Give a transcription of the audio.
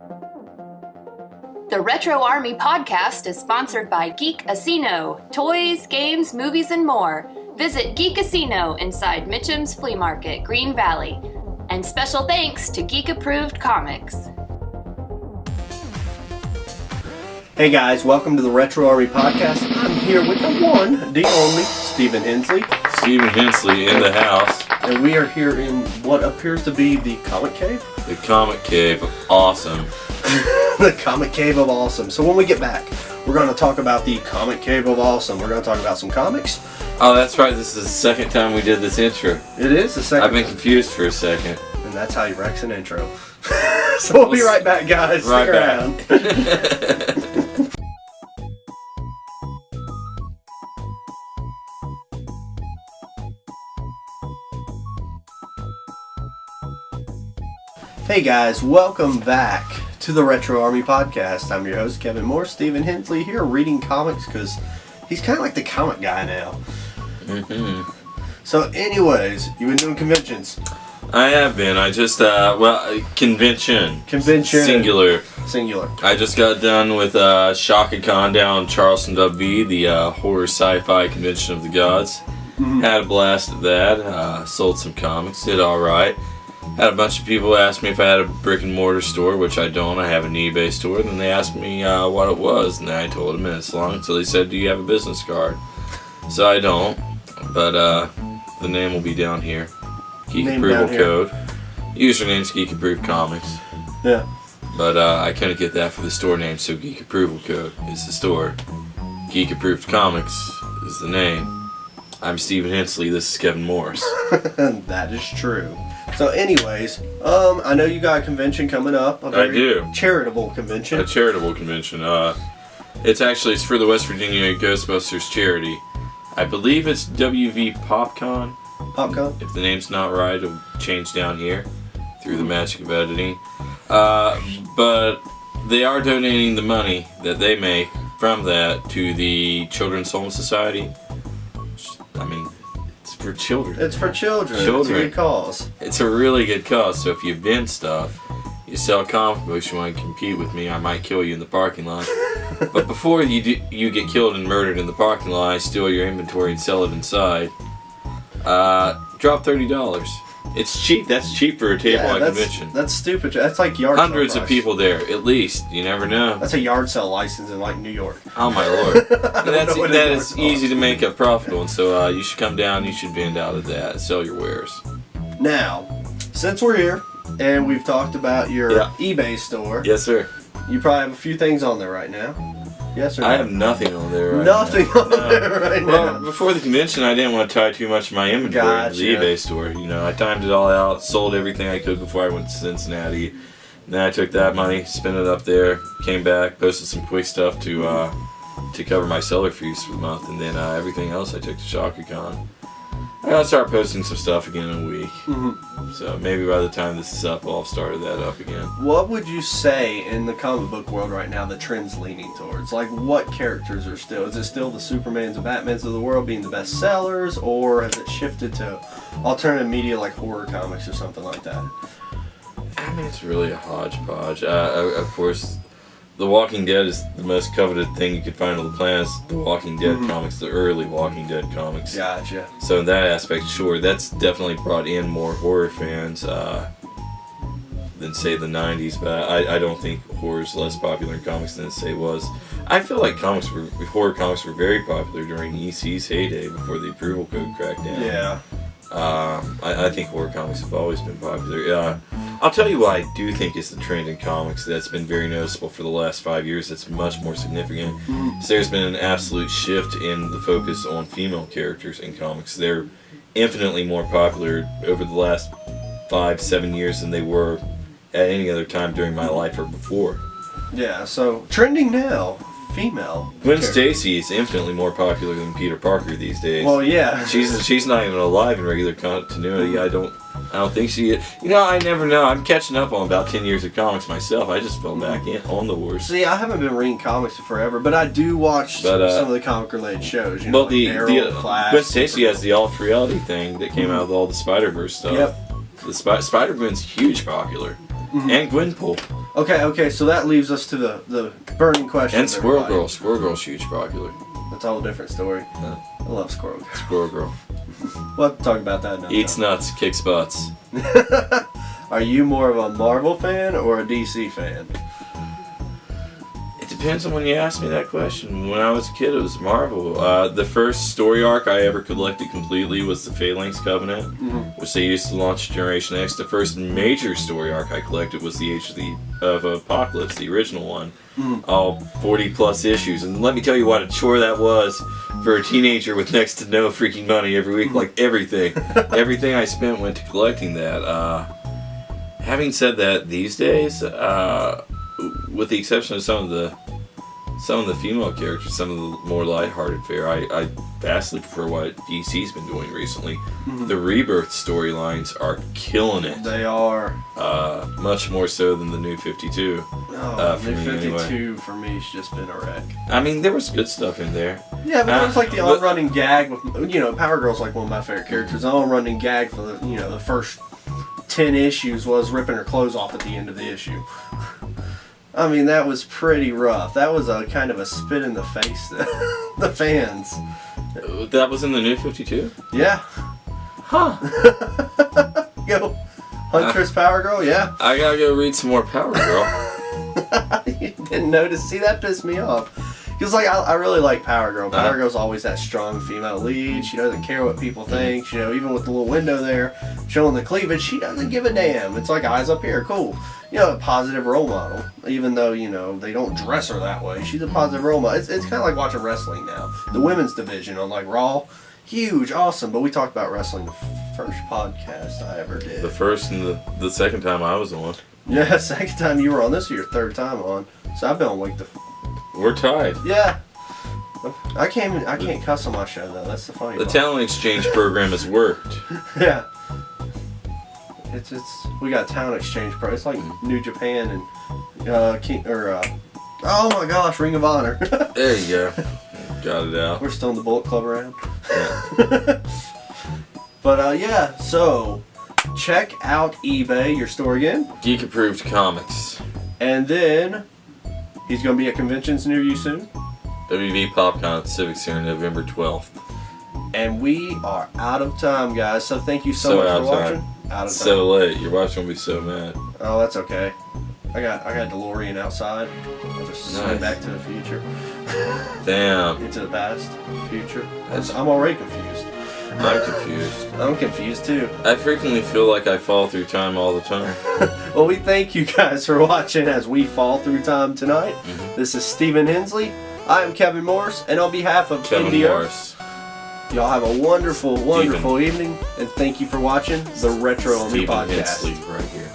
The Retro Army podcast is sponsored by Geek Casino. Toys, games, movies, and more. Visit Geek Casino inside Mitchum's Flea Market, Green Valley. And special thanks to Geek Approved Comics. Hey guys, welcome to the Retro Army podcast. I'm here with the one, the only, Stephen Hensley. Stephen Hensley in the house. And we are here in what appears to be the Comic Cave. The Comic Cave of Awesome. The Comic Cave of Awesome. So when we get back, we're going to talk about the Comic Cave of Awesome. We're going to talk about some comics. Oh, that's right. This is the second time we did this intro. It is the second. I've been confused for a second. And that's how you wrecks an intro. So we'll be right back, guys. Right Stick around. Hey guys, welcome back to the Retro Army podcast. I'm your host, Kevin Moore. Stephen Hensley here reading comics because he's kind of like the comic guy now. So anyways, you've been doing conventions. I have been. I just, convention. Convention. Singular. I just got done with Shaka Khan down in Charleston, W, the horror sci-fi convention of the gods. Had a blast at that. Sold some comics. Did alright. Had a bunch of people ask me if I had a brick and mortar store, which I don't. I have an eBay store. Then they asked me what it was, and then I told them, and it's long. So they said, "Do you have a business card?" So I don't, but the name will be down here. Geek Approval Code. Username's Geek Approved Comics. Yeah. But I couldn't get that for the store name, so Geek Approval Code is the store. Geek Approved Comics is the name. I'm Stephen Hensley. This is Kevin Morris. That is true. So anyways, I know you got a convention coming up. I do. Charitable convention. A charitable convention. It's for the West Virginia Ghostbusters charity. I believe it's WV PopCon. PopCon? If the name's not right, it'll change down here through the magic of editing. But they are donating the money that they make from that to the Children's Home Society. I mean, it's for children. It's for children. It's a good cause. It's a really good cause. So if you vend stuff, you sell comic books, you want to compete with me, I might kill you in the parking lot. But before you get killed and murdered in the parking lot, I steal your inventory and sell it inside. Drop $30. It's cheap. That's cheap for a table at a convention. That's stupid. That's like yard sale Hundreds of people there, at least. You never know. That's a yard sale license in like New York. Oh my lord. That is easy to make up profitable, and so you should come down. You should vend out of that. Sell your wares. Now, since we're here and we've talked about your eBay store. Yes, sir. You probably have a few things on there right now. Yes or no? I have nothing on there right nothing now. on there right now. Well, before the convention, I didn't want to tie too much of my inventory to the eBay store. You know, I timed it all out, sold everything I could before I went to Cincinnati. And then I took that money, spent it up there, came back, posted some quick stuff to cover my seller fees for the month, and then everything else I took to Shaka Khan. I gotta start posting some stuff again in a week. So maybe by the time this is up, I'll have started that up again. What would you say in the comic book world right now the trend's leaning towards? Like, what characters are still? Is it still the Supermans and Batmans of the world being the best sellers, or has it shifted to alternative media like horror comics or something like that? I mean, it's really a hodgepodge. Of course, The Walking Dead is the most coveted thing you could find on the planet. The Walking Dead comics, the early Walking Dead comics. Gotcha. So in that aspect, sure, that's definitely brought in more horror fans than, say, the 90s. But I don't think horror is less popular in comics than it, say, was. I feel like horror comics were very popular during EC's heyday before the approval code cracked down. Yeah. I think horror comics have always been popular. I'll tell you what I do think is the trend in comics that's been very noticeable for the last 5 years that's much more significant. So there's been an absolute shift in the focus on female characters in comics. They're infinitely more popular over the last 5-7 years than they were at any other time during my life or before. Yeah, so trending now, female. Gwen Stacy is infinitely more popular than Peter Parker these days. Well, yeah. She's not even alive in regular continuity. I don't think she is. You know, I never know. I'm catching up on about 10 years of comics myself. I just fell back in on the wars. See, I haven't been reading comics in forever, but I do watch some of the comic-related shows. You know, well, like Arrow, Flash. Gwen Stacy has the alternate reality thing that came out with all the Spider-Verse stuff. Yep. The Spider-Gwen's huge popular. And Gwenpool. Okay, so that leaves us to the burning question. And Squirrel Girl. Squirrel Girl's huge popular. That's a whole different story. Yeah. I love Squirrel Girl. Squirrel Girl. We'll have to talk about that another Eats time. nuts, kicks butts. Are you more of a Marvel fan or a DC fan? It depends on when you ask me that question. When I was a kid, it was Marvel. The first story arc I ever collected completely was the Phalanx Covenant, which they used to launch Generation X. The first major story arc I collected was the Age of Apocalypse, the original one. All 40 plus issues. And let me tell you what a chore that was for a teenager with next to no freaking money every week. Like everything. Everything I spent went to collecting that. Having said that, these days, with the exception of some of the female characters, some of the more lighthearted fare, I vastly prefer what DC's been doing recently. The Rebirth storylines are killing it. They are. Much more so than the New 52. New 52 for me has just been a wreck. I mean, there was good stuff in there. Yeah, but it was like the on-running gag with, Power Girl's like one of my favorite characters. The on-running gag for the first 10 issues was ripping her clothes off at the end of the issue. I mean, that was pretty rough. That was a kind of a spit in the face to the fans. That was in the New 52? Yeah. Huh. Go. Huntress Power Girl, yeah. I gotta go read some more Power Girl. You didn't notice? See, that pissed me off. Because, I really like Power Girl. Power Girl's always that strong female lead. She doesn't care what people think. Even with the little window there showing the cleavage, she doesn't give a damn. It's like eyes up here, cool. A positive role model. Even though, they don't dress her that way. She's a positive role model. It's kind of like watching wrestling now. The women's division on, Raw, huge, awesome. But we talked about wrestling the first podcast I ever did. The first and the second time I was on. Yeah, second time you were on. This is your third time on. So I've been on We're tied. Yeah. I can't cuss on my show though. That's the funny part. The talent exchange program has worked. Yeah. It's we got a talent exchange program. It's like New Japan and oh my gosh, Ring of Honor. There you go. Got it out. We're still in the Bullet Club around. Yeah. But yeah, so check out eBay, your store again. Geek Approved Comics. And then he's going to be at conventions near you soon. WV PopCon at Civics here on November 12th. And we are out of time, guys. So thank you so much for watching. Out of time. So late. Your wife's going to be so mad. Oh, that's okay. I got DeLorean outside. I'll just swing back to the future. Damn. Into the past, future. I'm already confused. I'm confused. I'm confused too. I frequently feel like I fall through time all the time. Well, we thank you guys for watching as we fall through time tonight. This is Stephen Hensley. I am Kevin Morris, and on behalf of Indy, y'all have a wonderful, wonderful evening, and thank you for watching the Retro Only Podcast. Stephen Hensley right here.